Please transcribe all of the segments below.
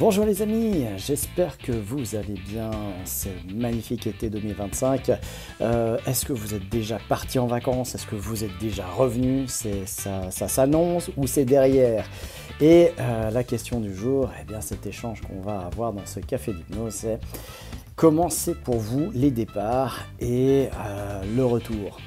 Bonjour les amis, j'espère que vous allez bien ce magnifique été 2025. Est-ce que vous êtes déjà partis en vacances? Est-ce que vous êtes déjà revenus? Ça s'annonce ou c'est derrière? Et la question du jour, eh bien cet échange qu'on va avoir dans ce café d'hypnose, c'est comment c'est pour vous les départs et le retour?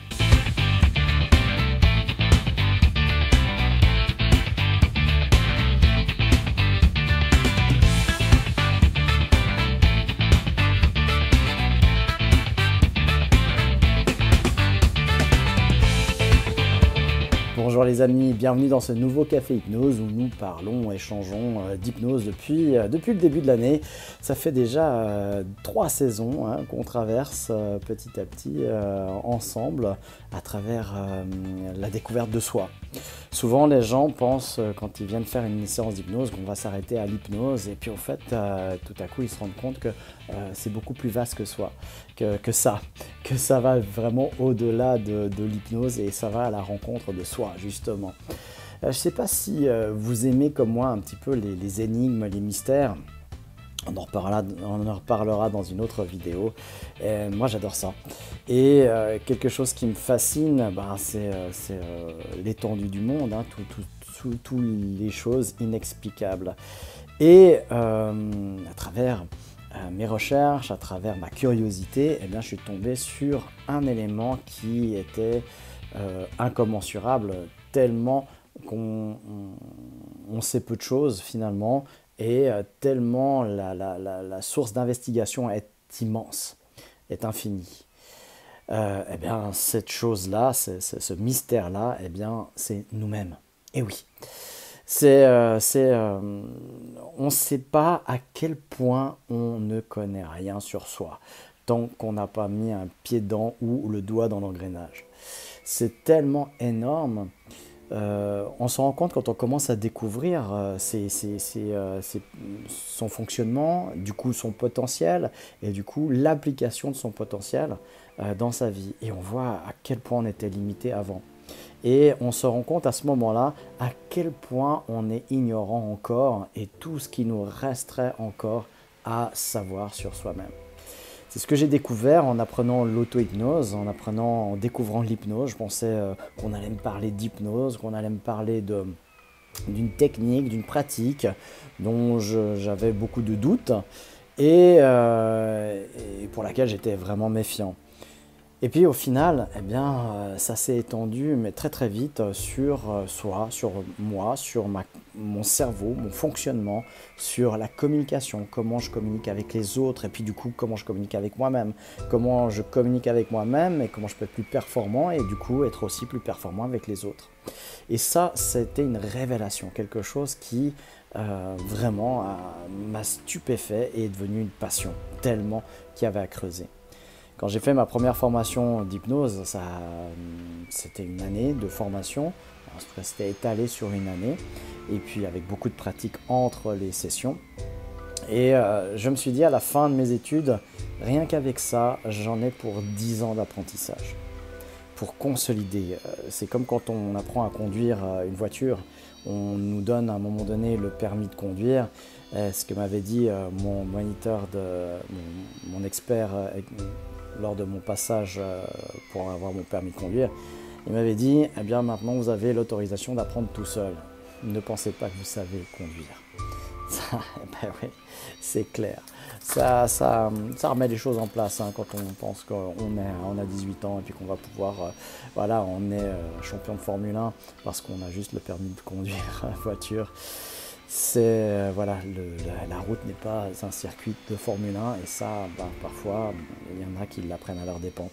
Bonjour les amis, bienvenue dans ce nouveau Café Hypnose où nous parlons, échangeons d'hypnose depuis le début de l'année. Ça fait déjà 3 saisons qu'on traverse petit à petit ensemble à travers la découverte de soi. Souvent les gens pensent quand ils viennent faire une séance d'hypnose qu'on va s'arrêter à l'hypnose et puis au fait tout à coup ils se rendent compte que c'est beaucoup plus vaste que soi, que ça va vraiment au-delà de l'hypnose et ça va à la rencontre de soi justement. Je ne sais pas si vous aimez comme moi un petit peu les énigmes, les mystères. On en reparlera dans une autre vidéo. Et moi, j'adore ça. Et quelque chose qui me fascine, c'est l'étendue du monde, toutes les choses inexplicables. Et à travers mes recherches, à travers ma curiosité, eh bien, je suis tombé sur un élément qui était incommensurable, tellement qu'on sait peu de choses finalement. Et tellement la source d'investigation est immense, est infinie. Eh bien, cette chose-là, ce mystère-là, eh bien, c'est nous-mêmes. Et oui, on ne sait pas à quel point on ne connaît rien sur soi, tant qu'on n'a pas mis un pied dedans ou le doigt dans l'engrenage. C'est tellement énorme. On se rend compte quand on commence à découvrir son fonctionnement, du coup son potentiel et du coup l'application de son potentiel dans sa vie. Et on voit à quel point on était limité avant. Et on se rend compte à ce moment-là à quel point on est ignorant encore et tout ce qui nous resterait encore à savoir sur soi-même. C'est ce que j'ai découvert en apprenant l'auto-hypnose, en découvrant l'hypnose. Je pensais qu'on allait me parler d'hypnose, qu'on allait me parler d'une technique, d'une pratique dont j'avais beaucoup de doutes et pour laquelle j'étais vraiment méfiant. Et puis au final, eh bien, ça s'est étendu, mais très très vite, sur soi, sur moi, sur mon cerveau, mon fonctionnement, sur la communication, comment je communique avec les autres, et puis du coup, comment je communique avec moi-même, comment je communique avec moi-même, et comment je peux être plus performant, et du coup, être aussi plus performant avec les autres. Et ça, c'était une révélation, quelque chose qui vraiment m'a stupéfait et est devenu une passion, tellement qu'il y avait à creuser. Quand j'ai fait ma première formation d'hypnose, c'était une année de formation, c'était étalé sur une année, et puis avec beaucoup de pratiques entre les sessions. Et je me suis dit à la fin de mes études, rien qu'avec ça, j'en ai pour 10 ans d'apprentissage, pour consolider. C'est comme quand on apprend à conduire une voiture, on nous donne à un moment donné le permis de conduire. Ce que m'avait dit mon moniteur, mon expert, lors de mon passage pour avoir mon permis de conduire, il m'avait dit « Eh bien maintenant vous avez l'autorisation d'apprendre tout seul. Ne pensez pas que vous savez conduire. » Ça, ben oui, c'est clair. Ça remet les choses en place quand on pense qu'on a 18 ans et puis qu'on va pouvoir, on est champion de Formule 1 parce qu'on a juste le permis de conduire la voiture. La route n'est pas un circuit de Formule 1 et ça, parfois, il y en a qui l'apprennent à leurs dépens.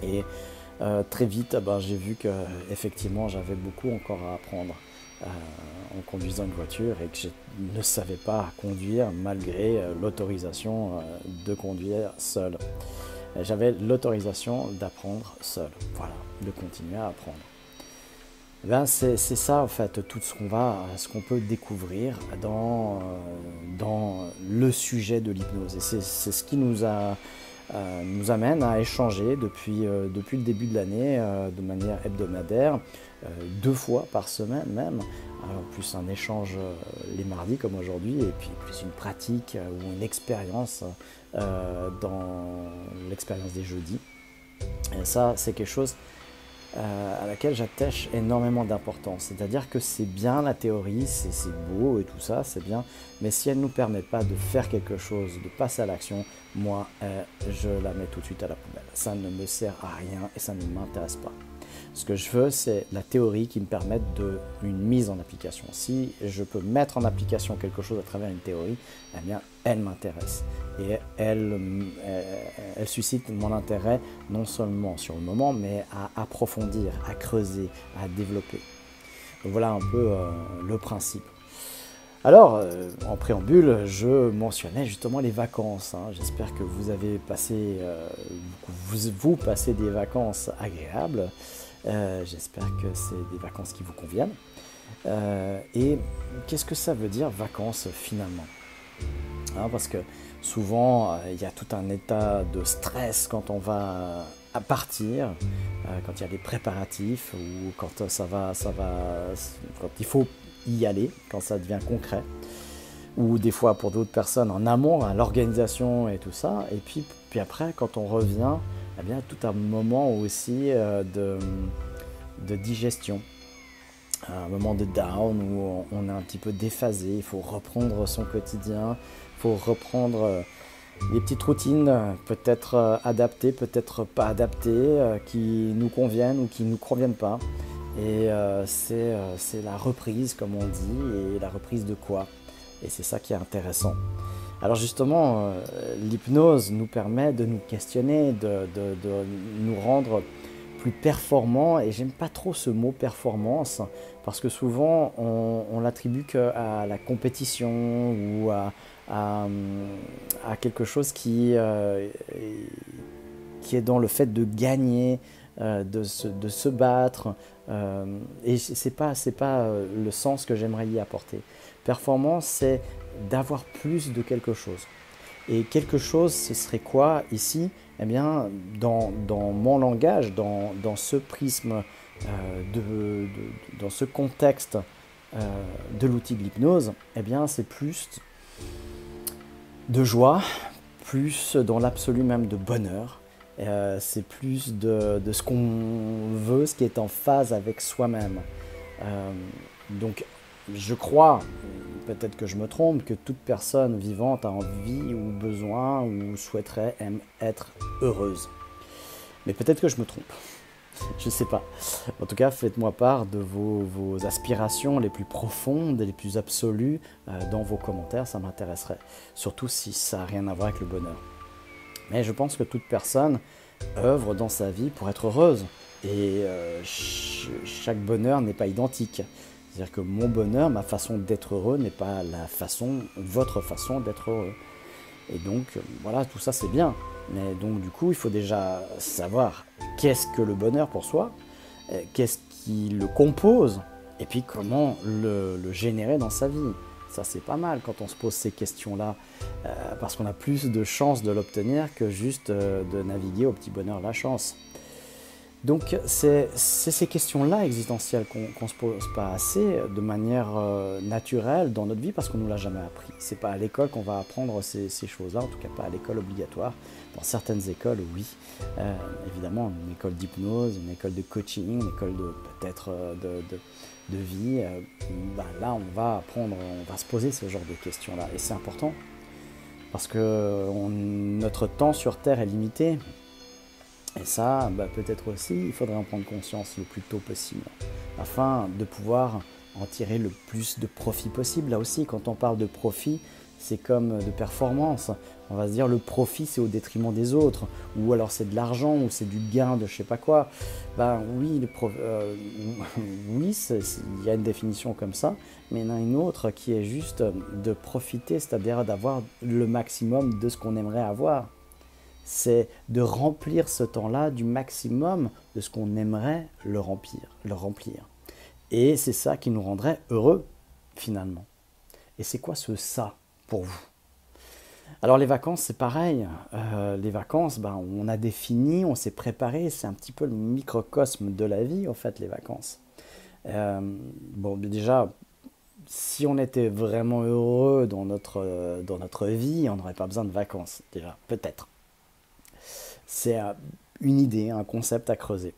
Et très vite, j'ai vu que effectivement, j'avais beaucoup encore à apprendre en conduisant une voiture et que je ne savais pas conduire malgré l'autorisation de conduire seul. J'avais l'autorisation d'apprendre seul, de continuer à apprendre. C'est ça en fait, tout ce qu'on peut découvrir dans le sujet de l'hypnose. Et c'est ce qui nous a nous amène à échanger depuis le début de l'année de manière hebdomadaire, 2 fois par semaine même, plus un échange les mardis comme aujourd'hui, et puis plus une pratique ou une expérience dans l'expérience des jeudis. Et ça, c'est quelque chose à laquelle j'attache énormément d'importance. C'est-à-dire que c'est bien la théorie, c'est beau et tout ça, c'est bien, mais si elle ne nous permet pas de faire quelque chose, de passer à l'action, moi, je la mets tout de suite à la poubelle. Ça ne me sert à rien et ça ne m'intéresse pas. Ce que je veux, c'est la théorie qui me permette une mise en application. Si je peux mettre en application quelque chose à travers une théorie, eh bien, elle m'intéresse. Et elle suscite mon intérêt non seulement sur le moment, mais à approfondir, à creuser, à développer. Donc voilà un peu le principe. Alors, en préambule, je mentionnais justement les vacances. J'espère que vous avez passé, vous passez des vacances agréables. J'espère que c'est des vacances qui vous conviennent. Et qu'est-ce que ça veut dire vacances finalement? Parce que souvent, il y a tout un état de stress quand on va à partir, quand il y a des préparatifs ou quand quand il faut y aller, quand ça devient concret. Ou des fois pour d'autres personnes en amont, à l'organisation et tout ça. Et puis après, quand on revient, eh bien, tout un moment aussi de digestion. Un moment de down où on est un petit peu déphasé, il faut reprendre son quotidien, il faut reprendre les petites routines, peut-être adaptées, peut-être pas adaptées, qui nous conviennent ou qui ne nous conviennent pas. Et c'est la reprise, comme on dit, et la reprise de quoi? Et c'est ça qui est intéressant. Alors justement, l'hypnose nous permet de nous questionner, de nous rendre plus performants, et j'aime pas trop ce mot performance, parce que souvent on l'attribue qu'à la compétition ou à quelque chose qui est dans le fait de gagner, de se battre, et c'est pas le sens que j'aimerais y apporter. Performance, c'est d'avoir plus de quelque chose. Et quelque chose, ce serait quoi ici? Eh bien, dans mon langage, dans ce prisme, dans ce contexte de l'outil de l'hypnose, eh bien, c'est plus de joie, plus dans l'absolu même de bonheur. C'est plus de ce qu'on veut, ce qui est en phase avec soi-même. Donc, je crois, peut-être que je me trompe, que toute personne vivante a envie ou besoin ou souhaiterait être heureuse. Mais peut-être que je me trompe. Je ne sais pas. En tout cas, faites-moi part de vos aspirations les plus profondes et les plus absolues dans vos commentaires, ça m'intéresserait. Surtout si ça n'a rien à voir avec le bonheur. Mais je pense que toute personne œuvre dans sa vie pour être heureuse. Et chaque bonheur n'est pas identique. C'est-à-dire que mon bonheur, ma façon d'être heureux n'est pas votre façon d'être heureux. Et donc, voilà, tout ça c'est bien. Mais donc du coup, il faut déjà savoir qu'est-ce que le bonheur pour soi, qu'est-ce qui le compose, et puis comment le générer dans sa vie. Ça c'est pas mal quand on se pose ces questions-là, parce qu'on a plus de chances de l'obtenir que juste de naviguer au petit bonheur la chance. Donc c'est ces questions-là existentielles qu'on ne se pose pas assez de manière naturelle dans notre vie parce qu'on ne nous l'a jamais appris. Ce n'est pas à l'école qu'on va apprendre ces choses-là, en tout cas pas à l'école obligatoire. Dans certaines écoles, oui. Évidemment, une école d'hypnose, une école de coaching, une école peut-être de vie. Là, on va se poser ce genre de questions-là. Et c'est important parce que notre temps sur Terre est limité. Et ça, peut-être aussi, il faudrait en prendre conscience le plus tôt possible, afin de pouvoir en tirer le plus de profit possible. Là aussi, quand on parle de profit, c'est comme de performance. On va se dire le profit, c'est au détriment des autres, ou alors c'est de l'argent, ou c'est du gain de je sais pas quoi. Oui, oui, il y a une définition comme ça, mais il y en a une autre qui est juste de profiter, c'est-à-dire d'avoir le maximum de ce qu'on aimerait avoir. C'est de remplir ce temps-là du maximum de ce qu'on aimerait le remplir. Et c'est ça qui nous rendrait heureux, finalement. Et c'est quoi ce ça pour vous? Alors les vacances, c'est pareil. Les vacances, ben, on a défini, on s'est préparé. C'est un petit peu le microcosme de la vie, en fait, les vacances. Euh, bon, déjà, si on était vraiment heureux dans notre vie, on n'aurait pas besoin de vacances, déjà, peut-être. C'est une idée, un concept à creuser.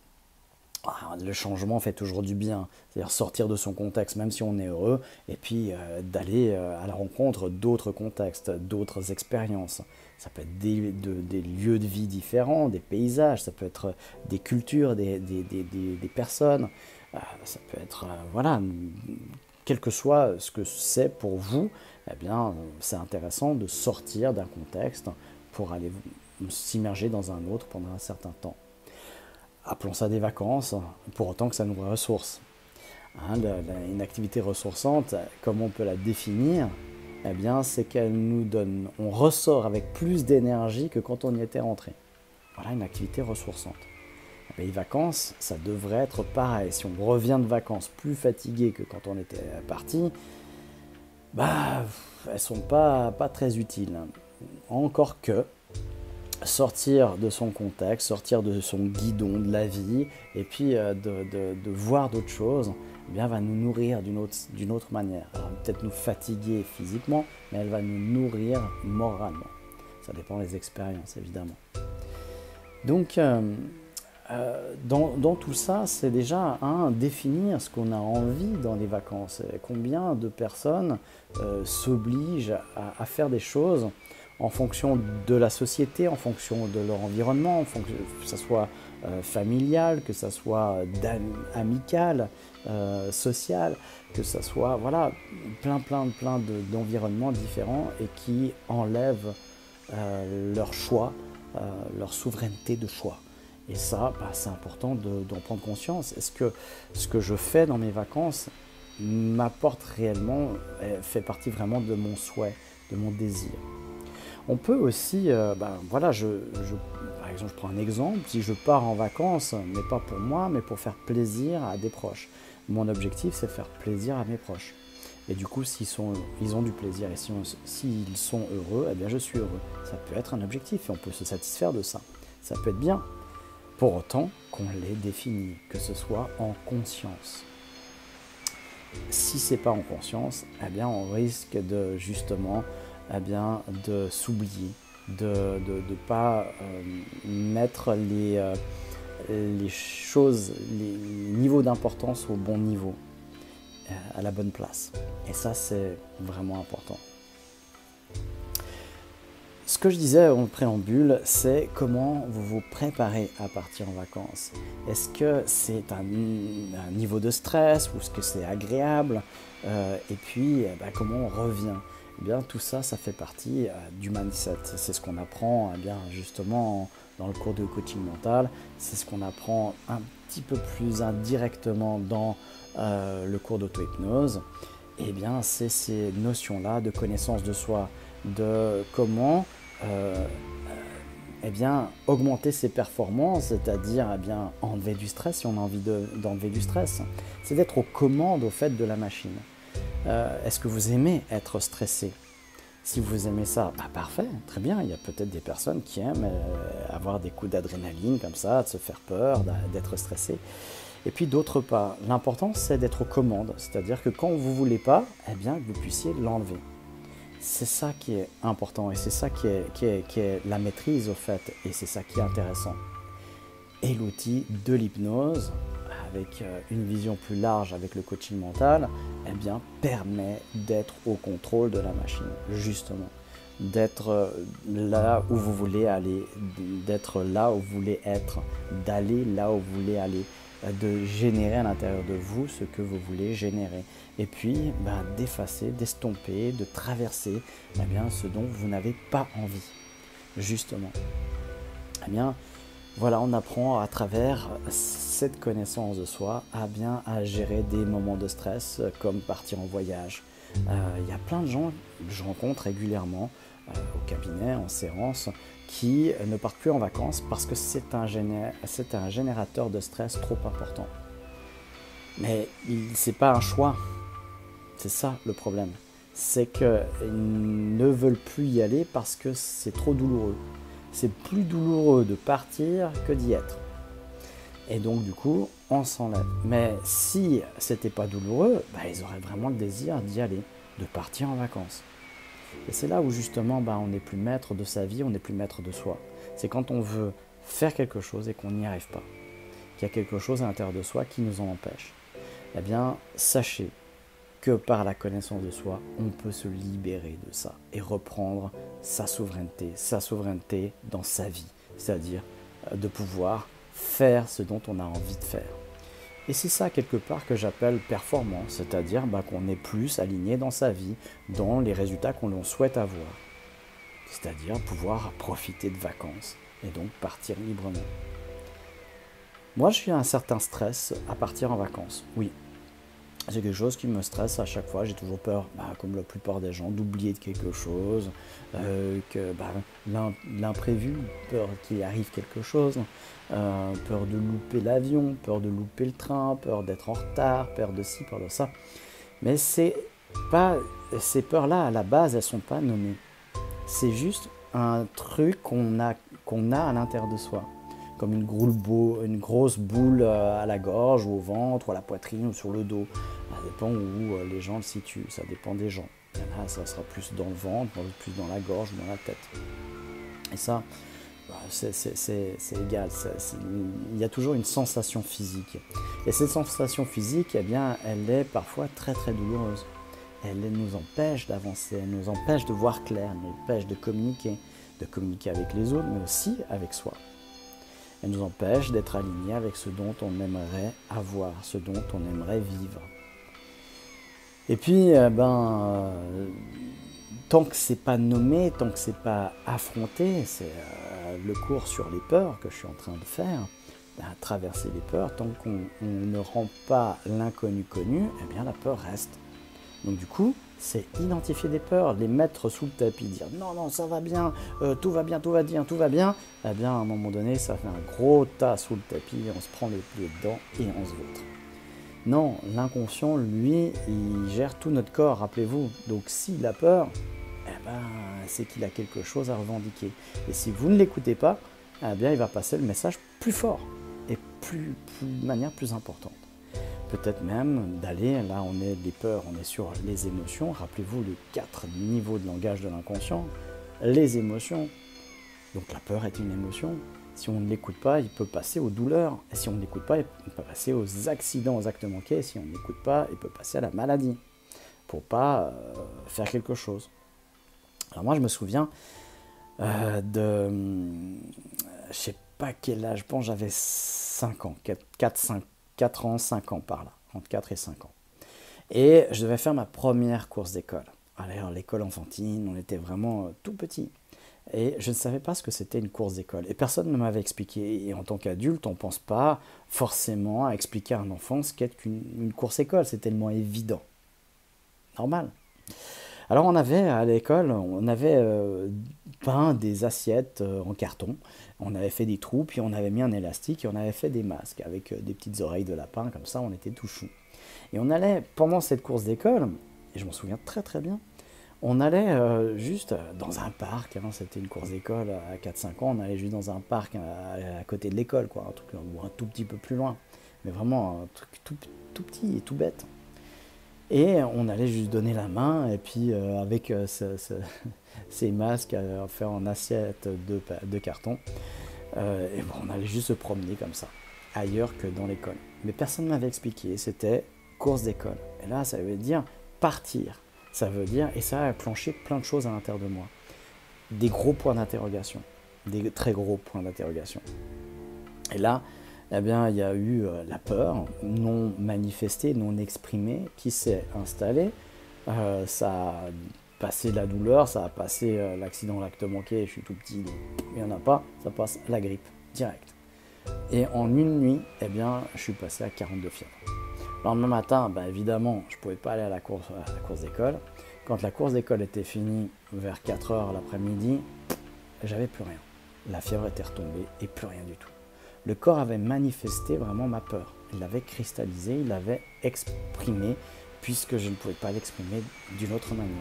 Le changement fait toujours du bien, c'est-à-dire sortir de son contexte, même si on est heureux, et puis d'aller à la rencontre d'autres contextes, d'autres expériences. Ça peut être des lieux de vie différents, des paysages, ça peut être des cultures, des personnes, ça peut être, voilà, quel que soit ce que c'est pour vous, eh bien, c'est intéressant de sortir d'un contexte pour aller s'immerger dans un autre pendant un certain temps. Appelons ça des vacances, pour autant que ça nous ressource. Hein, une activité ressourçante, comme on peut la définir, eh bien, c'est qu'elle nous donne, on ressort avec plus d'énergie que quand on y était rentré. Voilà une activité ressourçante. Eh bien, les vacances, ça devrait être pareil. Si on revient de vacances plus fatigué que quand on était parti, bah, elles sont pas très utiles. Encore que, sortir de son contexte, sortir de son guidon de la vie, et puis de voir d'autres choses, eh bien, va nous nourrir d'une autre manière. Elle va peut-être nous fatiguer physiquement, mais elle va nous nourrir moralement. Ça dépend des expériences, évidemment. Donc, dans tout ça, c'est déjà définir ce qu'on a envie dans les vacances. Combien de personnes s'obligent à faire des choses en fonction de la société, en fonction de leur environnement, que ce soit familial, que ce soit amical, social, que ce soit voilà, plein d'environnements différents et qui enlèvent leur choix, leur souveraineté de choix. Et ça, bah, c'est important d'en prendre conscience. Est-ce que ce que je fais dans mes vacances m'apporte réellement, fait partie vraiment de mon souhait, de mon désir? On peut aussi, voilà, par exemple, je prends un exemple, si je pars en vacances, mais pas pour moi, mais pour faire plaisir à des proches. Mon objectif, c'est faire plaisir à mes proches. Et du coup, ils ont du plaisir et s'ils sont heureux, eh bien je suis heureux. Ça peut être un objectif et on peut se satisfaire de ça. Ça peut être bien, pour autant qu'on l'ait défini, que ce soit en conscience. Si c'est pas en conscience, eh bien on risque de justement de s'oublier, de ne pas mettre les choses, les niveaux d'importance au bon niveau, à la bonne place. Et ça, c'est vraiment important. Ce que je disais en préambule, c'est comment vous vous préparez à partir en vacances. Est-ce que c'est un niveau de stress ou est-ce que c'est agréable et puis, comment on revient? Eh bien, tout ça, ça fait partie du mindset. C'est ce qu'on apprend justement dans le cours de coaching mental. C'est ce qu'on apprend un petit peu plus indirectement dans le cours d'auto-hypnose. Eh bien, c'est ces notions-là de connaissance de soi, de comment augmenter ses performances, c'est-à-dire enlever du stress si on a envie d'enlever du stress. C'est d'être aux commandes au fait de la machine. Est-ce que vous aimez être stressé? Si vous aimez ça, parfait, très bien. Il y a peut-être des personnes qui aiment avoir des coups d'adrénaline comme ça, de se faire peur, d'être stressé. Et puis d'autre part, l'important c'est d'être aux commandes, c'est-à-dire que quand vous ne voulez pas, que vous puissiez l'enlever. C'est ça qui est important et c'est ça qui est la maîtrise au fait et c'est ça qui est intéressant. Et l'outil de l'hypnose, avec une vision plus large avec le coaching mental, permet d'être au contrôle de la machine, justement. D'être là où vous voulez aller, d'être là où vous voulez être, d'aller là où vous voulez aller, de générer à l'intérieur de vous ce que vous voulez générer. Et puis d'effacer, d'estomper, de traverser ce dont vous n'avez pas envie, justement. Voilà, on apprend à travers cette connaissance de soi à gérer des moments de stress comme partir en voyage. Il y a plein de gens que je rencontre régulièrement au cabinet, en séance, qui ne partent plus en vacances parce que c'est un générateur de stress trop important. Mais c'est pas un choix, c'est ça le problème. c'est qu'ils ne veulent plus y aller parce que c'est trop douloureux. C'est plus douloureux de partir que d'y être. Et donc du coup, on s'enlève. Mais si c'était pas douloureux, ils auraient vraiment le désir d'y aller, de partir en vacances. Et c'est là où justement, on n'est plus maître de sa vie, on n'est plus maître de soi. C'est quand on veut faire quelque chose et qu'on n'y arrive pas, qu'il y a quelque chose à l'intérieur de soi qui nous en empêche. Eh bien, sachez que par la connaissance de soi, on peut se libérer de ça et reprendre sa souveraineté dans sa vie, c'est-à-dire de pouvoir faire ce dont on a envie de faire. Et c'est ça quelque part que j'appelle performance, c'est-à-dire qu'on est plus aligné dans sa vie, dans les résultats qu'on souhaite avoir, c'est-à-dire pouvoir profiter de vacances et donc partir librement. Moi, je suis un certain stress à partir en vacances, oui. C'est quelque chose qui me stresse à chaque fois. J'ai toujours peur, comme la plupart des gens, d'oublier de quelque chose, que l'imprévu, peur qu'il arrive quelque chose, peur de louper l'avion, peur de louper le train, peur d'être en retard, peur de ci, peur de ça. Mais ces peurs-là, à la base, elles ne sont pas nommées. C'est juste un truc qu'on a à l'intérieur de soi. Comme une grosse boule à la gorge, ou au ventre, ou à la poitrine, ou sur le dos. Ça dépend où les gens le situent, ça dépend des gens. Il y en a, ça sera plus dans le ventre, plus dans la gorge, ou dans la tête. Et ça, c'est égal. Il y a toujours une sensation physique. Et cette sensation physique, eh bien, elle est parfois très très douloureuse. Elle nous empêche d'avancer, elle nous empêche de voir clair, elle nous empêche de communiquer avec les autres, mais aussi avec soi. Elle nous empêche d'être alignés avec ce dont on aimerait avoir, ce dont on aimerait vivre. Et puis, tant que c'est pas nommé, tant que c'est pas affronté, c'est le cours sur les peurs que je suis en train de faire, traverser les peurs, tant qu'on ne rend pas l'inconnu connu, eh bien la peur reste. Donc du coup, c'est identifier des peurs, les mettre sous le tapis, dire non, ça va bien, tout va bien, tout va bien, tout va bien. Eh bien, à un moment donné, ça fait un gros tas sous le tapis, on se prend les pieds dedans et on se vautre. Non, l'inconscient, lui, il gère tout notre corps, rappelez-vous. Donc s'il a peur, c'est qu'il a quelque chose à revendiquer. Et si vous ne l'écoutez pas, eh bien, il va passer le message plus fort et de manière plus importante. Peut-être même d'aller, là on est les peurs, on est sur les émotions, rappelez-vous les 4 niveaux de langage de l'inconscient, les émotions. Donc la peur est une émotion, si on ne l'écoute pas, il peut passer aux douleurs, et si on ne l'écoute pas, il peut passer aux accidents, aux actes manqués, et si on ne l'écoute pas, il peut passer à la maladie, pour pas faire quelque chose. Alors moi je me souviens je sais pas quel âge, je pense j'avais 5 ans, 4 ans, 5 ans par là, entre 4 et 5 ans. Et je devais faire ma première course d'école. Alors l'école enfantine, on était vraiment tout petits. Et je ne savais pas ce que c'était une course d'école. Et personne ne m'avait expliqué. Et en tant qu'adulte, on ne pense pas forcément à expliquer à un enfant ce qu'est une course école. C'est tellement évident. Normal. Alors on avait à l'école, peint des assiettes en carton. On avait fait des trous, puis on avait mis un élastique et on avait fait des masques avec des petites oreilles de lapin. Comme ça, on était tout chou. Et on allait, pendant cette course d'école, et je m'en souviens très très bien, on allait juste dans un parc, c'était une course d'école à 4-5 ans, on allait juste dans un parc à côté de l'école, un truc un tout petit peu plus loin, mais vraiment un truc tout petit et tout bête. Et on allait juste donner la main, et puis avec ces masques à faire en assiette de carton, et on allait juste se promener comme ça, ailleurs que dans l'école. Mais personne ne m'avait expliqué, c'était course d'école. Et là, ça veut dire partir. Ça veut dire, et ça a enclenché plein de choses à l'intérieur de moi. Des gros points d'interrogation, des très gros points d'interrogation. Et là, eh bien, il y a eu la peur non manifestée, non exprimée, qui s'est installée. Ça a passé la douleur, ça a passé l'accident, l'acte manqué, je suis tout petit, donc il n'y en a pas, ça passe la grippe, direct. Et en une nuit, eh bien, je suis passé à 42 fièvres. Le lendemain matin, évidemment, je ne pouvais pas aller à la course d'école. Quand la course d'école était finie, vers 4 heures l'après-midi, j'avais plus rien. La fièvre était retombée et plus rien du tout. Le corps avait manifesté vraiment ma peur. Il l'avait cristallisé, il l'avait exprimé puisque je ne pouvais pas l'exprimer d'une autre manière.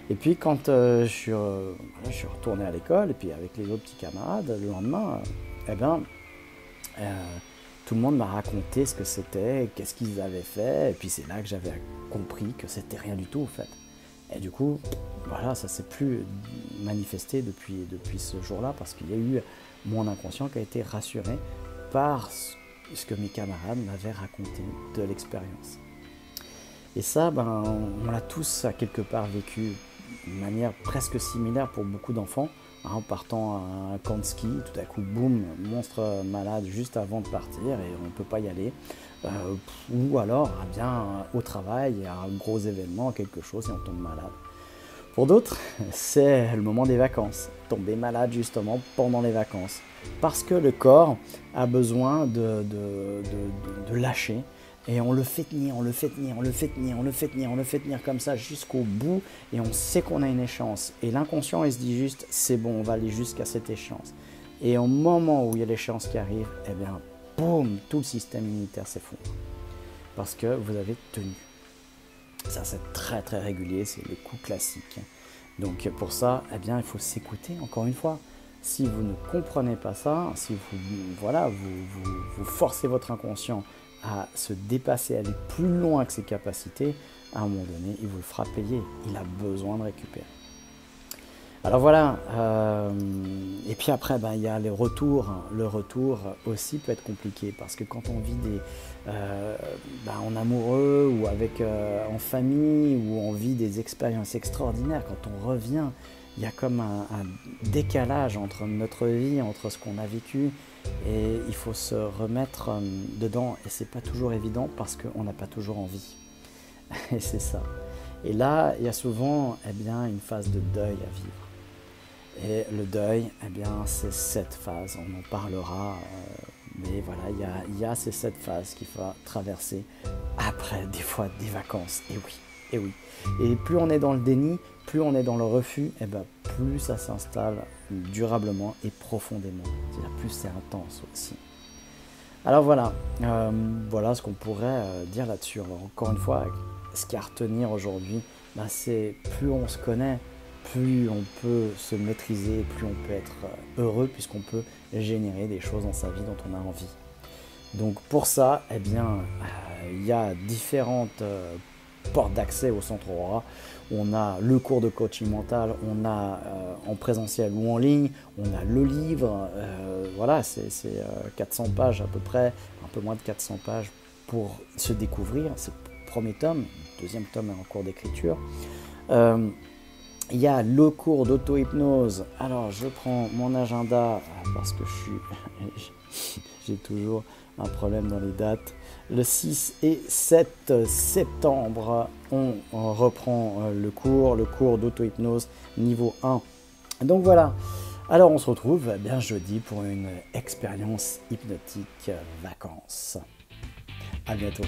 Et puis quand je suis retourné à l'école, et puis avec les autres petits camarades, le lendemain, eh ben, tout le monde m'a raconté ce que c'était, qu'est-ce qu'ils avaient fait, et puis c'est là que j'avais compris que c'était rien du tout en fait. Et du coup, voilà, ça s'est plus manifesté depuis ce jour-là, parce qu'il y a eu mon inconscient qui a été rassuré par ce que mes camarades m'avaient raconté de l'expérience. Et ça, ben, on l'a tous à quelque part vécu de manière presque similaire pour beaucoup d'enfants. En partant à un camp de ski, tout à coup, boum, monstre malade juste avant de partir et on ne peut pas y aller. Ou alors, eh bien, au travail, il y a un gros événement, quelque chose et on tombe malade. Pour d'autres, c'est le moment des vacances. Tomber malade justement pendant les vacances. Parce que le corps a besoin de lâcher. Et on le fait tenir, on le fait tenir, on le fait tenir, on le fait tenir, on le fait tenir comme ça jusqu'au bout. Et on sait qu'on a une échéance. Et l'inconscient, il se dit juste, c'est bon, on va aller jusqu'à cette échéance. Et au moment où il y a l'échéance qui arrive, eh bien, boum, tout le système immunitaire s'effondre. Parce que vous avez tenu. Ça, c'est très très régulier, c'est le coup classique. Donc pour ça, eh bien, il faut s'écouter encore une fois. Si vous ne comprenez pas ça, si vous forcez votre inconscient à se dépasser, à aller plus loin que ses capacités, à un moment donné, il vous le fera payer. Il a besoin de récupérer. Alors voilà, et puis après, ben, il y a les retours. Le retour aussi peut être compliqué parce que quand on vit en amoureux ou en famille ou on vit des expériences extraordinaires, quand on revient, il y a comme un décalage entre notre vie, entre ce qu'on a vécu et il faut se remettre dedans et c'est pas toujours évident parce qu'on n'a pas toujours envie. Et c'est ça. Et là, il y a souvent une phase de deuil à vivre. Et le deuil, c'est cette phase, on en parlera, mais voilà, il y a ces 7 phases qu'il faut traverser après des fois des vacances, et oui, et oui. Et plus on est dans le déni, plus on est dans le refus, plus ça s'installe durablement et profondément, c'est-à-dire plus c'est intense aussi. Alors voilà, voilà ce qu'on pourrait dire là-dessus. Alors, encore une fois, ce qu'il y a à retenir aujourd'hui, c'est plus on se connaît, plus on peut se maîtriser, plus on peut être heureux puisqu'on peut générer des choses dans sa vie dont on a envie. Donc pour ça, il y a différentes portes d'accès au Centre Aura. On a le cours de coaching mental, on a en présentiel ou en ligne, on a le livre, voilà, c'est 400 pages à peu près, un peu moins de 400 pages pour se découvrir. C'est le premier tome, le deuxième tome est en cours d'écriture. Il y a le cours d'auto-hypnose. Alors, je prends mon agenda parce que j'ai toujours un problème dans les dates. Le 6 et 7 septembre, on reprend le cours d'auto-hypnose niveau 1. Donc voilà. Alors, on se retrouve jeudi pour une expérience hypnotique vacances. À bientôt.